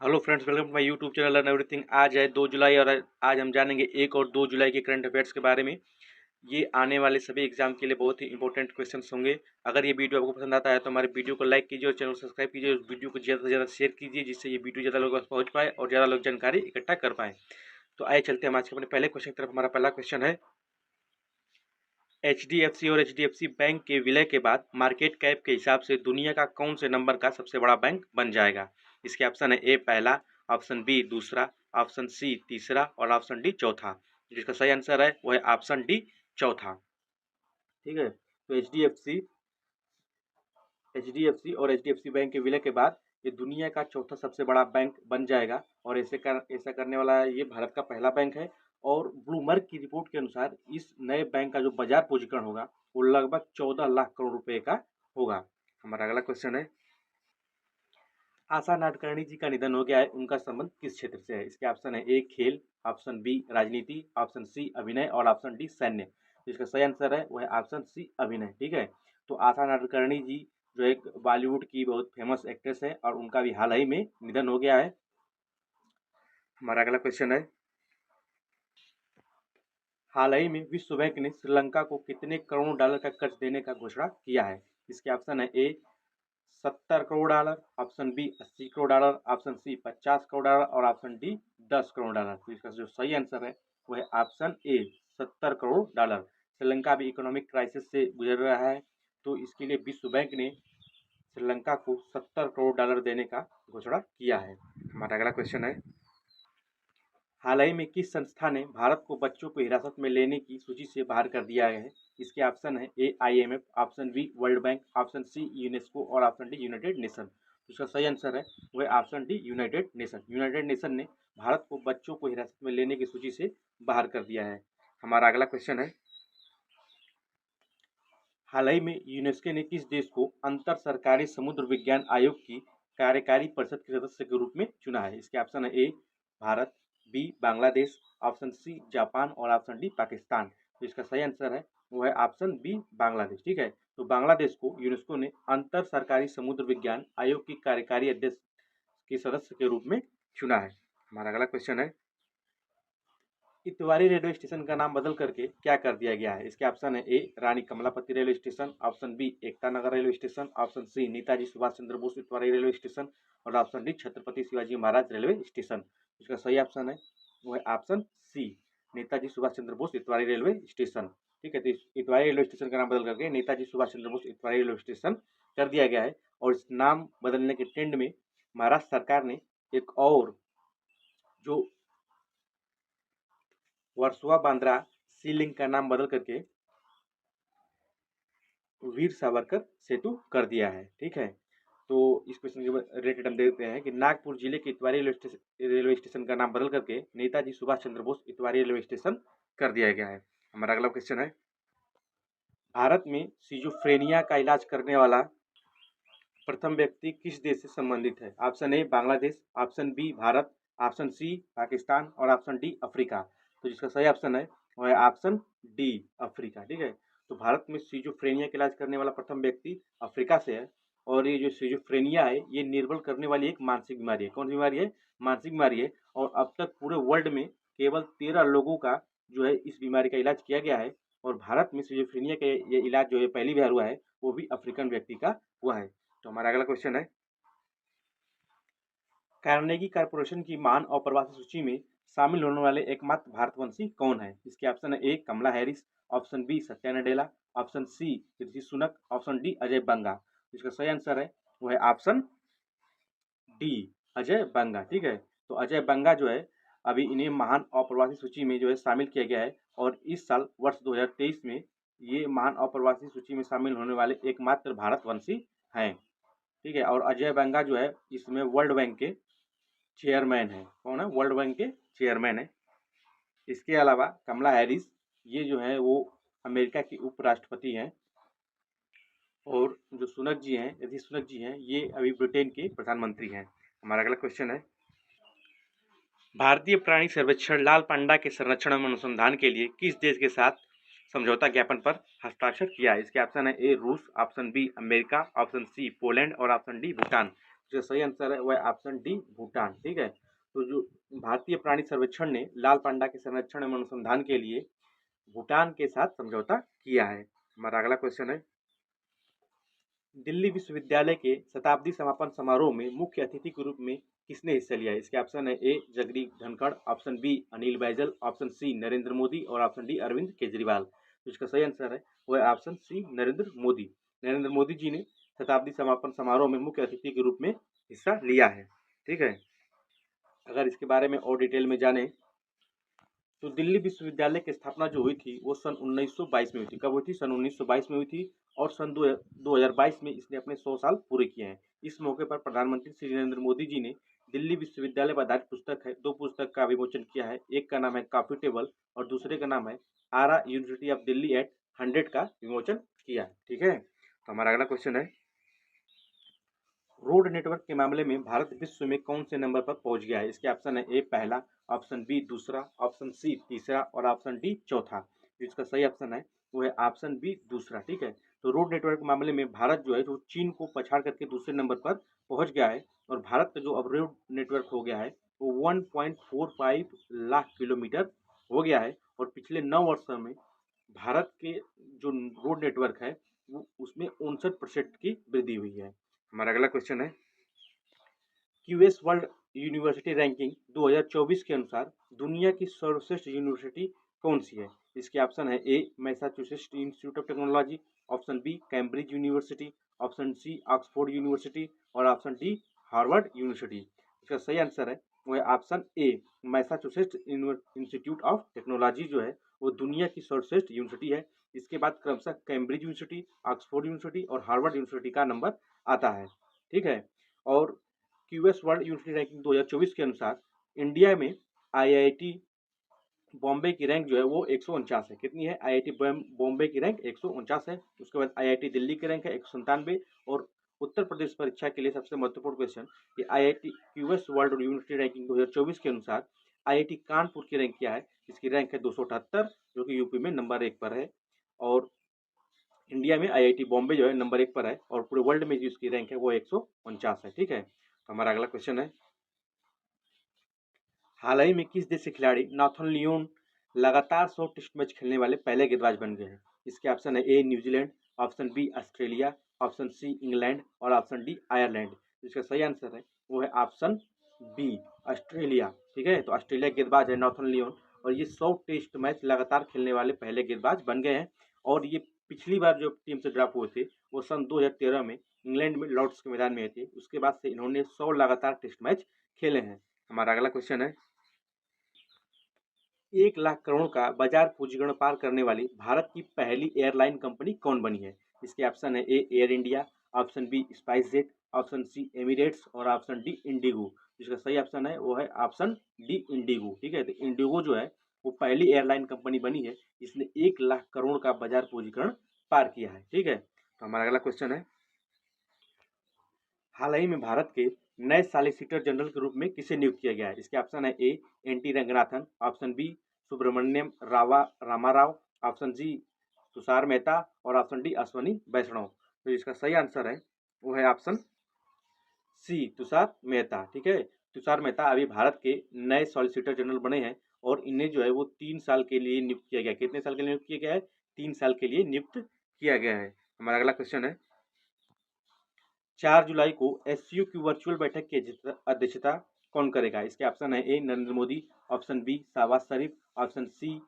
Hello friends, welcome to my YouTube channel learn everything. आज है 2 जुलाई और आज हम जानेंगे 1 और 2 जुलाई के करंट अफेयर्स के बारे में। ये आने वाले सभी एग्जाम के लिए बहुत ही इंपॉर्टेंट क्वेश्चंस होंगे। अगर ये वीडियो आपको पसंद आता है तो हमारे वीडियो को लाइक कीजिए और चैनल को सब्सक्राइब कीजिए। उस वीडियो को ज़्यादा से ज़्यादा शेयर कीजिए जिससे ये वीडियो ज़्यादा लोगों तक पहुँच पाए और ज़्यादा लोग जानकारी इकट्ठा कर पाएँ। तो आइए चलते हैं हम आज के अपने पहले क्वेश्चन की तरफ। हमारा पहला क्वेश्चन है, एचडीएफसी और एचडीएफसी बैंक के विलय के बाद मार्केट कैप के हिसाब से दुनिया का कौन से नंबर का सबसे बड़ा बैंक बन जाएगा? इसके ऑप्शन है ए पहला, ऑप्शन बी दूसरा, ऑप्शन सी तीसरा और ऑप्शन डी चौथा। जिसका सही आंसर है वो है ऑप्शन डी चौथा। ठीक है, तो एचडीएफसी और एचडीएफसी बैंक के विलय के बाद ये दुनिया का चौथा सबसे बड़ा बैंक बन जाएगा और ऐसा करने वाला ये भारत का पहला बैंक है। और ब्लूमबर्ग की रिपोर्ट के अनुसार इस नए बैंक का जो बाजार पूंजीकरण होगा वो लगभग 14 लाख करोड़ रुपए का होगा। हमारा अगला क्वेश्चन है, आशा नाडकर्णी जी का निधन हो गया है, उनका संबंध किस क्षेत्र से है? इसके ऑप्शन है ए खेल, ऑप्शन बी राजनीति, ऑप्शन सी अभिनय और ऑप्शन डी सैन्य। इसका सही आंसर है वो है ऑप्शन सी अभिनय। ठीक है, तो आशा नाडकर्णी जी जो एक बॉलीवुड की बहुत फेमस एक्ट्रेस है और उनका भी हाल ही में निधन हो गया है। हमारा अगला क्वेश्चन है, हाल ही में विश्व बैंक ने श्रीलंका को कितने करोड़ डॉलर का कर्ज देने का घोषणा किया है? इसके ऑप्शन है A 70 crore dollar, option B 80 crore dollar, option C 50 crore dollar और ऑप्शन डी 10 करोड़ डॉलर। तो इसका जो सही आंसर है वो है option A 70 crore dollar. Sri Lanka भी इकोनॉमिक क्राइसिस से गुजर रहा है, तो इसके लिए विश्व बैंक ने श्रीलंका को 70 करोड़ डॉलर देने का घोषणा किया है। हमारा अगला क्वेश्चन है, हाल ही में किस संस्था ने भारत को बच्चों को हिरासत में लेने की सूची से बाहर कर दिया है? इसके ऑप्शन है A IMF, option B World Bank, option C UNESCO और ऑप्शन डी यूनाइटेड नेशन। इसका सही आंसर है वह option D United Nation. United Nation ने भारत को बच्चों को हिरासत में लेने की सूची से बाहर कर दिया है। हमारा अगला क्वेश्चन है, हाल ही में यूनेस्को ने किस देश को अंतर सरकारी समुद्र विज्ञान आयोग की कार्यकारी परिषद के सदस्य के रूप में चुना है? इसके ऑप्शन है A Bharat, B Bangladesh, option C Japan और ऑप्शन डी पाकिस्तान। तो इसका सही आंसर है वो है ऑप्शन बी बांग्लादेश। ठीक है, तो बांग्लादेश को यूनेस्को ने अंतर सरकारी समुद्र विज्ञान आयोग की कार्यकारी अध्यक्ष के सदस्य के रूप में चुना है। हमारा अगला क्वेश्चन है, इतवारी रेलवे स्टेशन का नाम बदल करके क्या कर दिया गया है? इसके ऑप्शन है A Rani Kamlapati railway station, option B Ekta Nagar railway station, option C Netaji Subhash Chandra Bose Itwari railway station और option D Chhatrapati Shivaji Maharaj railway station. इसका सही ऑप्शन है वो है option C Netaji Subhash Chandra Bose Itwari railway station. ठीक है, तो इतवारी रेलवे स्टेशन का नाम बदल करके नेताजी सुभाष चंद्र बोस इतवारी रेलवे स्टेशन कर दिया गया है। और इस नाम बदलने के ट्रेंड में महाराष्ट्र सरकार ने एक और जो वर्सोवा बांद्रा सी लिंक का नाम बदल करके वीर सावरकर सेतु कर दिया है। ठीक है, तो इस क्वेश्चन के रिलेटेड हम देखते हैं कि नागपुर जिले के इतवारी रेलवे स्टेशन का नाम बदल करके नेताजी सुभाष चंद्र बोस इतवारी रेलवे स्टेशन कर दिया गया है। हमारा अगला क्वेश्चन है, भारत में सिजोफ्रेनिया का इलाज करने वाला प्रथम व्यक्ति किस देश से संबंधित है? Option A Bangladesh, option B Bharat, option C Pakistan और ऑप्शन डी अफ्रीका। तो जिसका सही ऑप्शन है वह है ऑप्शन डी अफ्रीका। ठीक है, तो भारत में सिजोफ्रेनिया का इलाज करने वाला प्रथम व्यक्ति अफ्रीका से है। और ये जो सिजोफ्रेनिया है ये निर्बल करने वाली एक मानसिक बीमारी है। कौन सी बीमारी है? मानसिक बीमारी है। और अब तक पूरे वर्ल्ड में केवल 13 लोगों का जो है इस बीमारी का इलाज किया गया है। और भारत में सिजोफ्रेनिया का ये इलाज जो है पहली बार हुआ है वो भी अफ्रीकन व्यक्ति का हुआ है। तो हमारा अगला क्वेश्चन है, कार्नेगी कॉर्पोरेशन की महान अप्रवासी सूची में शामिल होने वाले एकमात्र भारतवंशी कौन है? इसके ऑप्शन है A Kamala Harris, option B Satya Nadella, option C Rishi Sunak, option D Ajay Banga. इसका सही आंसर है वो है ऑप्शन डी अजय बंगा। ठीक है, तो अजय बंगा जो है अभी इन्हें महान अप्रवासी सूची में जो है शामिल किया गया है। और इस साल वर्ष 2023 में ये महान अप्रवासी सूची में शामिल होने वाले एकमात्र भारतवंशी हैं। ठीक है, और अजय बंगा जो है इसमें वर्ल्ड बैंक के चेयरमैन है। कौन है? वर्ल्ड बैंक के चेयरमैन है। इसके अलावा कमला हैरिस ये जो है वो अमेरिका की उपराष्ट्रपति हैं। और जो सुनक जी हैं, ऋषि सुनक जी हैं, ये अभी ब्रिटेन के प्रधानमंत्री हैं। हमारा अगला क्वेश्चन है, भारतीय प्राणी सर्वेक्षण लाल पांडा के संरक्षण एवं अनुसंधान के लिए किस देश के साथ समझौता ज्ञापन पर हस्ताक्षर किया है? इसके ऑप्शन है ए रूस, option B America, option C Poland और ऑप्शन डी भूटान। जो सही आंसर है वह ऑप्शन डी भूटान। ठीक है, तो जो भारतीय प्राणी सर्वेक्षण ने लाल पांडा के संरक्षण एवं अनुसंधान के लिए भूटान के साथ समझौता किया है। हमारा अगला क्वेश्चन है, दिल्ली विश्वविद्यालय के शताब्दी समापन समारोह में मुख्य अतिथि के रूप में किसने हिस्सा लिया? इसके ऑप्शन है A Jagdeep Dhankhar, option B Anil Baijal, option C Narendra Modi और ऑप्शन डी अरविंद केजरीवाल। तो इसका सही आंसर है वह ऑप्शन सी नरेंद्र मोदी। नरेंद्र मोदी जी ने शताब्दी समापन समारोह में मुख्य अतिथि के रूप में हिस्सा लिया है। ठीक है, अगर इसके बारे में और डिटेल में जाने तो दिल्ली विश्वविद्यालय की स्थापना जो हुई थी वो सन 1922 में हुई थी। कब हुई थी? सन 1922 में हुई थी और सन 2022 में इसने अपने 100 साल पूरे किए हैं। इस मौके पर प्रधानमंत्री श्री नरेंद्र मोदी जी ने दिल्ली विश्वविद्यालय पर आधारित पुस्तक है, 2 पुस्तक का विमोचन किया है। एक का नाम है कॉफी टेबल और दूसरे का नाम है आरा यूनिवर्सिटी ऑफ दिल्ली एट 100 का विमोचन किया है। ठीक है, तो हमारा अगला क्वेश्चन है, रोड नेटवर्क के मामले में भारत विश्व में कौन से नंबर पर पहुंच गया है? इसके ऑप्शन है ए पहला, ऑप्शन बी दूसरा, ऑप्शन सी तीसरा और ऑप्शन डी चौथा। इसका सही ऑप्शन है वो है ऑप्शन बी दूसरा। ठीक है, तो रोड नेटवर्क के मामले में भारत जो है जो चीन को पछाड़ करके दूसरे नंबर पर पहुंच गया है और भारत का जो अब रोड नेटवर्क हो गया है वो 1.45 लाख किलोमीटर हो गया है और पिछले 9 वर्षों में भारत के जो रोड नेटवर्क है वो उसमें 59% की वृद्धि हुई है। हमारा अगला क्वेश्चन है, क्यूएस वर्ल्ड यूनिवर्सिटी रैंकिंग 2024 के अनुसार दुनिया की सर्वश्रेष्ठ यूनिवर्सिटी कौन सी है? इसके ऑप्शन है A Massachusetts Institute of Technology, option B Cambridge University, option C Oxford University और ऑप्शन डी हार्वर्ड यूनिवर्सिटी। इसका सही आंसर है वो है option A Massachusetts Institute of Technology जो है वो दुनिया की सर्वश्रेष्ठ यूनिवर्सिटी है। इसके बाद क्रमशः कैम्ब्रिज यूनिवर्सिटी, ऑक्सफोर्ड यूनिवर्सिटी और हार्वर्ड यूनिवर्सिटी का नंबर आता है। ठीक है, और क्यूएस वर्ल्ड यूनिवर्सिटी रैंकिंग 2024 के अनुसार इंडिया में आईआईटी बॉम्बे की रैंक जो है वो 149 है। कितनी है? आईआईटी बॉम्बे की रैंक 149 है। उसके बाद आईआईटी दिल्ली की रैंक है 197 और उत्तर प्रदेश परीक्षा के लिए सबसे महत्वपूर्ण क्वेश्चन कि IIT QS world university ranking 2024 के अनुसार आईआईटी कानपुर की रैंक क्या है? इसकी रैंक है 278 जो कि यूपी में नंबर 1 पर है और इंडिया में आईआईटी बॉम्बे जो है नंबर 1 पर है और पूरे वर्ल्ड में जो इसकी रैंक है वो 149 है। ठीक है, तो हमारा अगला क्वेश्चन है, हाल ही में किस देश के खिलाड़ी नाथन लियोन लगातार 100 टेस्ट मैच खेलने वाले पहले गेंदबाज बन गए हैं? इसके ऑप्शन है A New Zealand, option B Australia, option C England और ऑप्शन डी आयरलैंड। इसका सही आंसर है वो है ऑप्शन बी ऑस्ट्रेलिया। ठीक है, तो ऑस्ट्रेलिया गेंदबाज है नाथन लियोन और ये 100 टेस्ट मैच लगातार खेलने वाले पहले गेंदबाज बन गए हैं और ये पिछली बार जो टीम से ड्रॉप हुए थे वो सन 2013 में इंग्लैंड में लॉर्ड्स के मैदान में थे। उसके बाद से इन्होंने 100 लगातार टेस्ट मैच खेले हैं। हमारा अगला क्वेश्चन है, 1 लाख करोड़ का बाजार पूंजीकरण पार करने वाली भारत की पहली एयरलाइन कंपनी कौन बनी है? इसके ऑप्शन है A Air India, option B SpiceJet, option C Emirates और ऑप्शन डी इंडिगो। जिसका सही ऑप्शन है वो है ऑप्शन डी इंडिगो। ठीक है, तो इंडिगो जो है वो पहली एयरलाइन कंपनी बनी है जिसने 1 लाख करोड़ का बाजार पूंजीकरण पार किया है। ठीक है, तो हमारा अगला क्वेश्चन है, हाल ही में भारत के नए सॉलिसिटर जनरल के रूप में किसे नियुक्त किया गया है? इसके ऑप्शन है A N T Ranganathan, option B Subramaniam Ramarao, option C Tushar Mehta और ऑप्शन डी अश्वनी वैष्णव। तो इसका सही आंसर है वो है ऑप्शन सी तुषार मेहता। ठीक है, तुषार मेहता अभी भारत के नए सॉलिसिटर जनरल बने हैं और इन्हें जो है वो 3 साल के लिए नियुक्त किया गया। कितने साल के लिए नियुक्त किया गया है? 3 साल के लिए नियुक्त किया गया है। हमारा अगला क्वेश्चन है, 4 जुलाई को एससीओ की वर्चुअल बैठक की अध्यक्षता कौन करेगा? इसके ऑप्शन है ए नरेंद्र मोदी, ऑप्शन बी शाहबाज शरीफ, ऑप्शन सी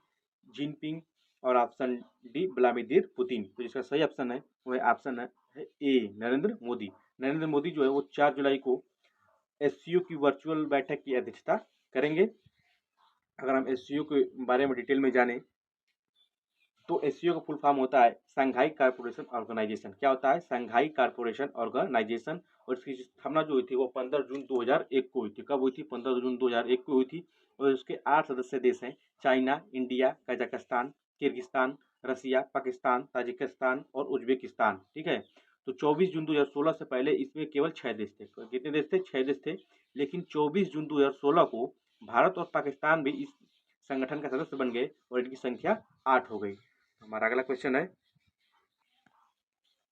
जिनपिंग और ऑप्शन डी व्लादिमीर पुतिन। तो इसका सही ऑप्शन है वो है ऑप्शन है ए नरेंद्र मोदी। नरेंद्र मोदी जो है वो 4 जुलाई को एससीओ की वर्चुअल बैठक की अध्यक्षता करेंगे। अगर हम एससीओ के बारे में डिटेल में जाने तो एससीओ का फुल फॉर्म होता है शंघाई कारपोरेशन ऑर्गेनाइजेशन। क्या होता है? Shanghai corporation organisation. और इसकी स्थापना जो हुई थी वो 15 जून 2001 को हुई थी। कब हुई थी? 15 जून 2001 को हुई थी और उसके 8 सदस्य देश हैं चाइना, इंडिया, कजाकिस्तान, किर्गिस्तान, रसिया, पाकिस्तान, ताजिकिस्तान और उज्बेकिस्तान। ठीक है, तो 24 जून 2016 से पहले इसमें केवल 6 देश थे। कितने देश थे? 6 देश थे। लेकिन 24 जून 2016 को भारत और पाकिस्तान भी इस संगठन का सदस्य बन गए और इनकी संख्या 8 हो गई। हमारा अगला क्वेश्चन है,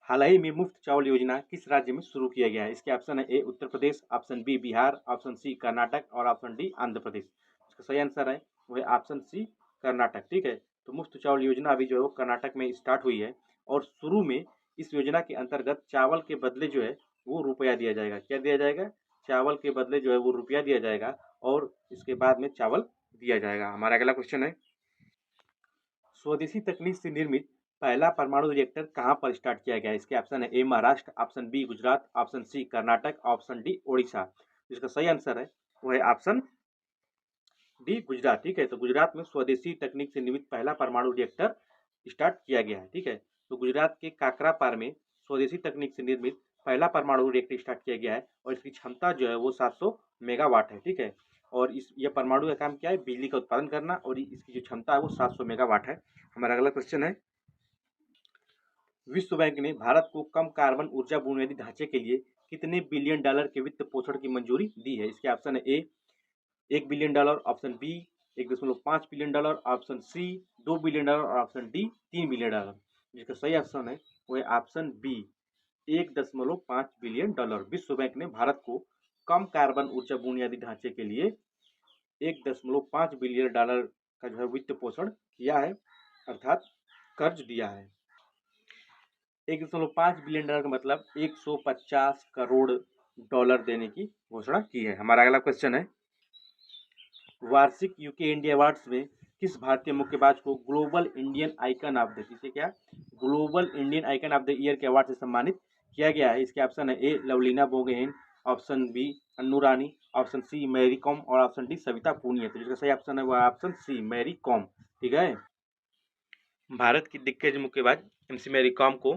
हाल ही में मुफ्त चावल योजना किस राज्य में शुरू किया गया है? इसके ऑप्शन है A Uttar Pradesh, option B Bihar, option C Karnataka और ऑप्शन डी आंध्र प्रदेश। इसका सही आंसर है वो है ऑप्शन सी कर्नाटक। ठीक है, तो मुफ्त चावल योजना अभी जो है वो कर्नाटक में स्टार्ट हुई है और शुरू में इस योजना के अंतर्गत चावल के बदले जो है वो रुपया दिया जाएगा। क्या दिया जाएगा? चावल के बदले जो है वो रुपया दिया जाएगा और इसके बाद में चावल दिया जाएगा। हमारा अगला क्वेश्चन है, स्वदेशी तकनीक से निर्मित पहला परमाणु रिएक्टर कहाँ पर स्टार्ट किया गया है? इसके ऑप्शन है A Maharashtra, option B Gujarat, option C Karnataka, option D Odisha. इसका सही आंसर है वो है ऑप्शन डी गुजरात। ठीक है, तो गुजरात में स्वदेशी तकनीक से निर्मित पहला परमाणु रिएक्टर स्टार्ट किया गया है। ठीक है, तो गुजरात के काकरापार में स्वदेशी तकनीक से निर्मित पहला परमाणु रिएक्टर स्टार्ट किया गया है और इसकी क्षमता जो है वो 700 मेगावाट है। ठीक है, और इस ये परमाणु का काम क्या है? बिजली का उत्पादन करना और इसकी जो क्षमता है वो 700 मेगावाट है। हमारा अगला क्वेश्चन है, विश्व बैंक ने भारत को कम कार्बन ऊर्जा बुनियादी ढांचे के लिए कितने बिलियन डॉलर के वित्त पोषण की मंजूरी दी है? इसके ऑप्शन है A 1 billion dollar, option B 1.5 billion dollar, option C 2 billion dollar और ऑप्शन डी 3 बिलियन डॉलर। जिसका सही ऑप्शन है वो है ऑप्शन बी 1.5 बिलियन डॉलर। विश्व बैंक ने भारत को कम कार्बन ऊर्जा बुनियादी ढांचे के लिए 1.5 बिलियन डॉलर का जो है वित्त पोषण किया है, अर्थात कर्ज दिया है। 1.5 बिलियन डॉलर का मतलब 150 करोड़ डॉलर देने की घोषणा की है। हमारा अगला क्वेश्चन है, वार्षिक यूके इंडिया अवार्ड्स में किस भारतीय मुक्केबाज को global Indian icon of the किसे क्या global Indian icon of the year के अवार्ड से सम्मानित किया गया है? इसके ऑप्शन है ए लवलीना बोगहेन, ऑप्शन बी अन्नू रानी, ऑप्शन सी मैरी कॉम और ऑप्शन डी सविता पूनिया। तो जिसका सही ऑप्शन है वह ऑप्शन सी मैरी कॉम। ठीक है, भारत की दिग्गज मुक्केबाज एमसी मैरी कॉम को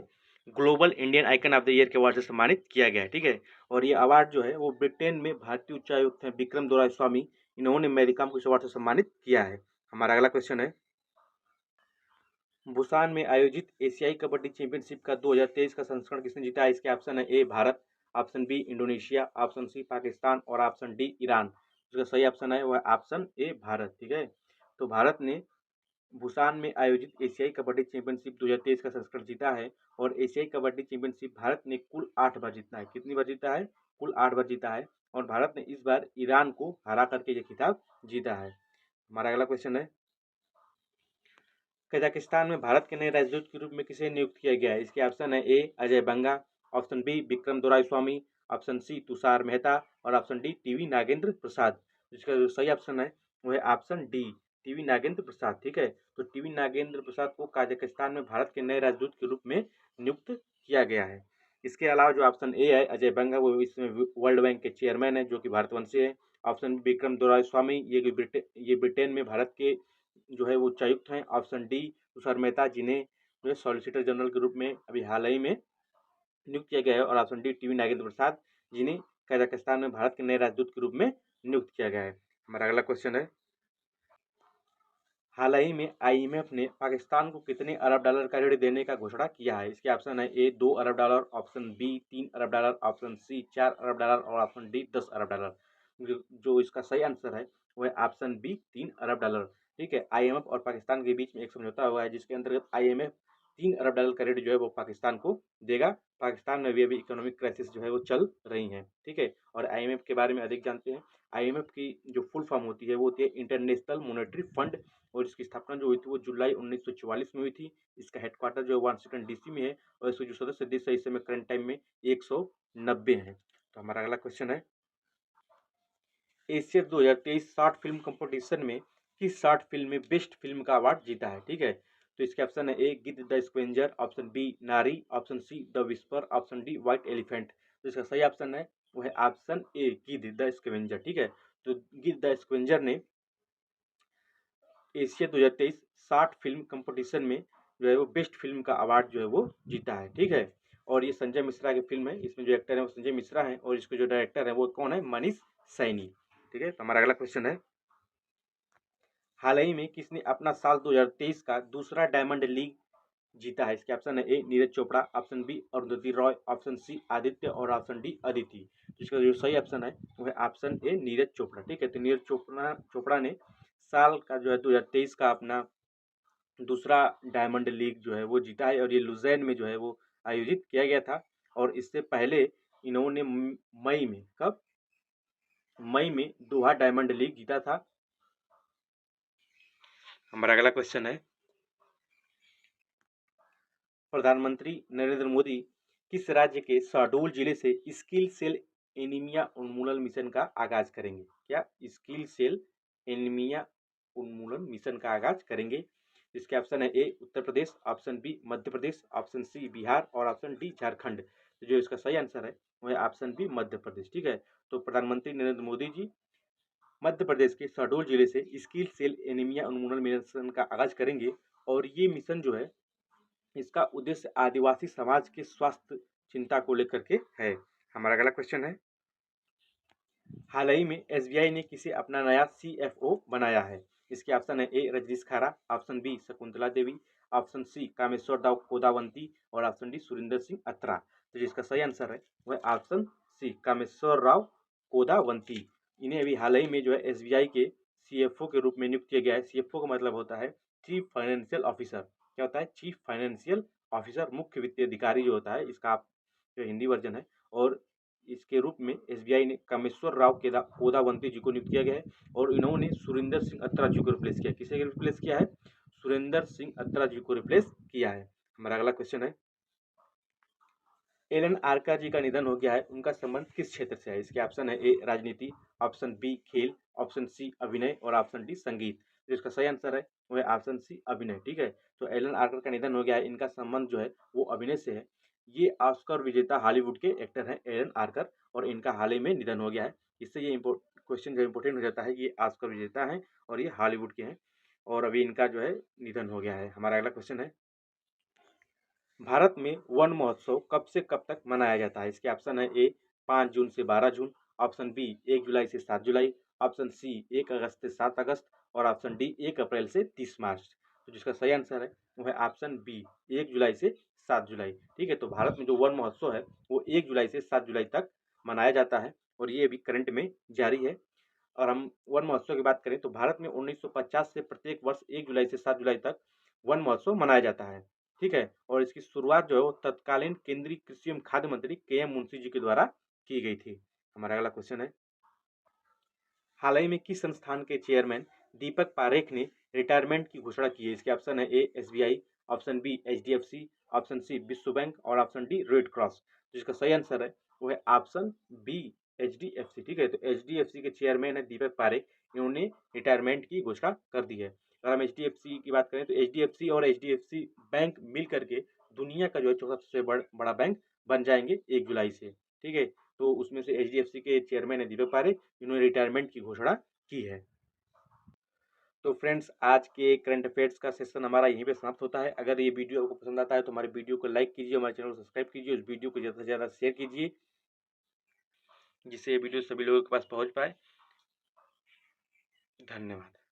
global Indian icon of the year के अवार्ड से सम्मानित किया गया है। ठीक है, और ये अवार्ड जो है वो ब्रिटेन में भारतीय उच्चायुक्त हैं विक्रम दोराईस्वामी, इन्होंने मैरी कॉम को इस अवार्ड से सम्मानित किया है। हमारा अगला क्वेश्चन है, बुसान में आयोजित एशियाई कबड्डी चैंपियनशिप का 2023 का संस्करण किसने जीता है? इसके ऑप्शन है A Bharat, option B Indonesia, option C Pakistan और ऑप्शन डी ईरान। इसका सही ऑप्शन है वह ऑप्शन ए भारत। ठीक है, तो भारत ने बुसान में आयोजित एशियाई कबड्डी चैंपियनशिप 2023 का संस्करण जीता है और एशियाई कबड्डी चैंपियनशिप भारत ने कुल 8 बार जीता है। कितनी बार जीता है? कुल 8 बार जीता है और भारत ने इस बार ईरान को हरा करके ये खिताब जीता है। हमारा अगला क्वेश्चन है, कजाकिस्तान में भारत के नए राजदूत के रूप में किसे नियुक्त किया गया है? इसके ऑप्शन है A Ajay Banga, option B Vikram Doraiswami, option C Tushar Mehta और option D T V Nagendra Prasad. जिसका जो सही ऑप्शन है वो है option D T V Nagendra Prasad. ठीक है, तो टीवी नागेंद्र प्रसाद को कजाकिस्तान में भारत के नए राजदूत के रूप में नियुक्त किया गया है। इसके अलावा जो ऑप्शन ए है अजय बंगा, वो इसमें वर्ल्ड बैंक के चेयरमैन है जो कि भारतवंशी है। ऑप्शन विक्रम दोराईस्वामी, ये ब्रिटेन में भारत के जो है वो उच्चायुक्त हैं। ऑप्शन डी तुषार मेहता, जिन्हें जो है सॉलिसिटर जनरल के रूप में अभी हाल ही में नियुक्त किया गया है। और ऑप्शन डी टीवी नागेंद्र प्रसाद, जिन्हें कजाकिस्तान में भारत के नए राजदूत के रूप में नियुक्त किया गया है। हमारा अगला क्वेश्चन है, हाल ही में आईएमएफ ने पाकिस्तान को कितने अरब डॉलर का ऋण देने का घोषणा किया है? इसके ऑप्शन है ए 2 अरब डॉलर, ऑप्शन बी 3 अरब डॉलर, ऑप्शन सी 4 अरब डॉलर और ऑप्शन डी 10 अरब डॉलर। जो इसका सही आंसर है वो है ऑप्शन बी 3 अरब डॉलर। ठीक है, आईएमएफ और पाकिस्तान के बीच में एक समझौता हुआ है जिसके अंतर्गत आईएमएफ 3 अरब डॉलर का ऋण जो है वो पाकिस्तान को देगा। पाकिस्तान में भी अभी इकोनॉमिक क्राइसिस जो है वो चल रही है। ठीक है, और आईएमएफ के बारे में अधिक जानते हैं। आईएमएफ की जो फुल फॉर्म होती है वो होती है इंटरनेशनल मॉनेटरी फंड और इसकी स्थापना जो हुई थी वो जुलाई 1944 में हुई थी। इसका हेडक्वार्टर जो है वाशिंगटन डीसी में है और इसके जो सदस्य देश है इस समय करंट टाइम में 190 हैं। तो हमारा अगला क्वेश्चन है, एशिया 2023 शॉर्ट फिल्म कंपटीशन में किस शॉर्ट फिल्म में बेस्ट फिल्म का अवार्ड जीता है? ठीक है, तो इसके ऑप्शन है ए गिद्ध द स्क्वेंजर, ऑप्शन बी नारी, option see the whisper, option D white elephant. तो इसका सही ऑप्शन है वो है ऑप्शन ए गिद्ध द स्क्वेंजर। ठीक है, तो गिद्ध द स्क्वेंजर ने एशिया 2023 शॉर्ट फिल्म कंपटीशन में जो है वो बेस्ट फिल्म का अवार्ड जो है वो जीता है। ठीक है, और ये संजय मिश्रा की फिल्म है। इसमें जो एक्टर है वो संजय मिश्रा है और इसके जो डायरेक्टर है वो कौन है? मनीष सैनी। ठीक है, तो हमारा अगला क्वेश्चन है, हाल ही में किसने अपना साल 2023 का दूसरा डायमंड लीग जीता है? इसके ऑप्शन है A Neeraj Chopra, option B Arundhati Roy, option C Aditya और ऑप्शन डी अदिति। जिसका जो सही ऑप्शन है वो है ऑप्शन ए नीरज चोपड़ा। ठीक है, तो नीरज चोपड़ा ने साल का जो है 2023 का अपना दूसरा डायमंड लीग जो है वो जीता है और ये लुज़ैन में जो है वो आयोजित किया गया था और इससे पहले इन्होंने मई में, कब, मई में दोहा डायमंड लीग जीता था। हमारा अगला क्वेश्चन है, प्रधानमंत्री नरेंद्र मोदी किस राज्य के शहडोल जिले से स्किल सेल एनीमिया उन्मूलन मिशन का आगाज करेंगे? क्या स्किल सेल एनीमिया उन्मूलन मिशन का आगाज करेंगे? इसके ऑप्शन है A Uttar Pradesh, option B Madhya Pradesh, option C Bihar और ऑप्शन डी झारखंड। तो जो इसका सही आंसर है वो है ऑप्शन बी मध्य प्रदेश। ठीक है, तो प्रधानमंत्री नरेंद्र मोदी जी मध्य प्रदेश के शहडोल जिले से स्किल सेल एनीमिया उन्मूलन मिशन का आगाज करेंगे और ये मिशन जो है इसका उद्देश्य आदिवासी समाज के स्वास्थ्य चिंता को लेकर के है। हमारा अगला क्वेश्चन है, हाल ही में एसबीआई ने किसे अपना नया सीएफओ बनाया है? इसके ऑप्शन है ए रजनीश खारा, option B Shakuntala Devi, option C Kameshwar दाव कोदावंती और ऑप्शन डी सुरेंद्र सिंह अत्रा। तो जिसका सही आंसर है वह ऑप्शन सी कामेश्वर राव कोदावंती। इन्हें अभी हाल ही में जो है एसबीआई के सीएफओ के रूप में नियुक्त किया गया है। सीएफओ का मतलब होता है चीफ फाइनेंशियल ऑफिसर। क्या होता है? चीफ फाइनेंशियल ऑफिसर, मुख्य वित्तीय अधिकारी जो होता है, इसका जो हिंदी वर्जन है। और इसके रूप में एसबीआई ने कामेश्वर राव कोदावंती जी को नियुक्त किया गया है और इन्होंने सुरेंद्र सिंह अत्रा जी को रिप्लेस किया। किसे रिप्लेस किया है? सुरेंद्र सिंह अत्रा जी को रिप्लेस किया है। हमारा अगला क्वेश्चन है, एलन आरका जी का निधन हो गया है, उनका संबंध किस क्षेत्र से है? इसके ऑप्शन है ए राजनीति, ऑप्शन बी खेल, ऑप्शन सी अभिनय और ऑप्शन डी संगीत। तो इसका सही आंसर है वो है ऑप्शन सी अभिनय। ठीक है, तो एलन आरकर का निधन हो गया है, इनका संबंध जो है वो अभिनय से है। ये ऑस्कर विजेता हॉलीवुड के एक्टर हैं एलन आरकर और इनका हाल ही में निधन हो गया है। इससे ये क्वेश्चन जो इम्पोर्टेंट हो जाता है, ये ऑस्कर विजेता हैं और ये हॉलीवुड के हैं और अभी इनका जो है निधन हो गया है। हमारा अगला क्वेश्चन है, भारत में वन महोत्सव कब से कब तक मनाया जाता है? इसके ऑप्शन है ए 5 जून से 12 जून, ऑप्शन बी 1 जुलाई से 7 जुलाई, ऑप्शन सी 1 अगस्त से 7 अगस्त और ऑप्शन डी 1 अप्रैल से 30 मार्च। तो जिसका सही आंसर है वो है ऑप्शन बी 1 जुलाई से 7 जुलाई। ठीक है, तो भारत में जो वन महोत्सव है वो 1 जुलाई से 7 जुलाई तक मनाया जाता है और ये अभी करंट में जारी है। और हम वन महोत्सव की बात करें तो भारत में 1950 से प्रत्येक वर्ष 1 जुलाई से 7 जुलाई तक वन महोत्सव मनाया जाता है। ठीक है, और इसकी शुरुआत जो है वो तत्कालीन केंद्रीय कृषि एवं खाद्य मंत्री के.एम. मुंशी जी के द्वारा की गई थी। हमारा अगला क्वेश्चन है, हाल ही में किस संस्थान के चेयरमैन दीपक पारेख ने रिटायरमेंट की घोषणा की है? इसके ऑप्शन है A SBI, option B HDFC, option C विश्व बैंक और ऑप्शन डी रेड क्रॉस। जिसका सही आंसर है वो है ऑप्शन बी एचडीएफसी। ठीक है, तो एचडीएफसी के चेयरमैन है दीपक पारेख, इन्होंने रिटायरमेंट की घोषणा कर दी है। अगर हम एचडीएफसी की बात करें तो एचडीएफसी और एचडीएफसी बैंक मिल करके दुनिया का जो है चौथा सबसे बड़ा बैंक बन जाएंगे 1 जुलाई से। ठीक है, तो उसमें से एचडीएफसी के चेयरमैन है दीपक पारेख, इन्होंने रिटायरमेंट की घोषणा की है। तो फ्रेंड्स, आज के करंट अफेयर्स का सेशन हमारा यहीं पे समाप्त होता है। अगर ये वीडियो आपको पसंद आता है तो हमारे वीडियो को लाइक कीजिए, हमारे चैनल को सब्सक्राइब कीजिए, उस वीडियो को ज़्यादा से ज़्यादा शेयर कीजिए जिससे ये वीडियो सभी लोगों के पास पहुंच पाए। धन्यवाद।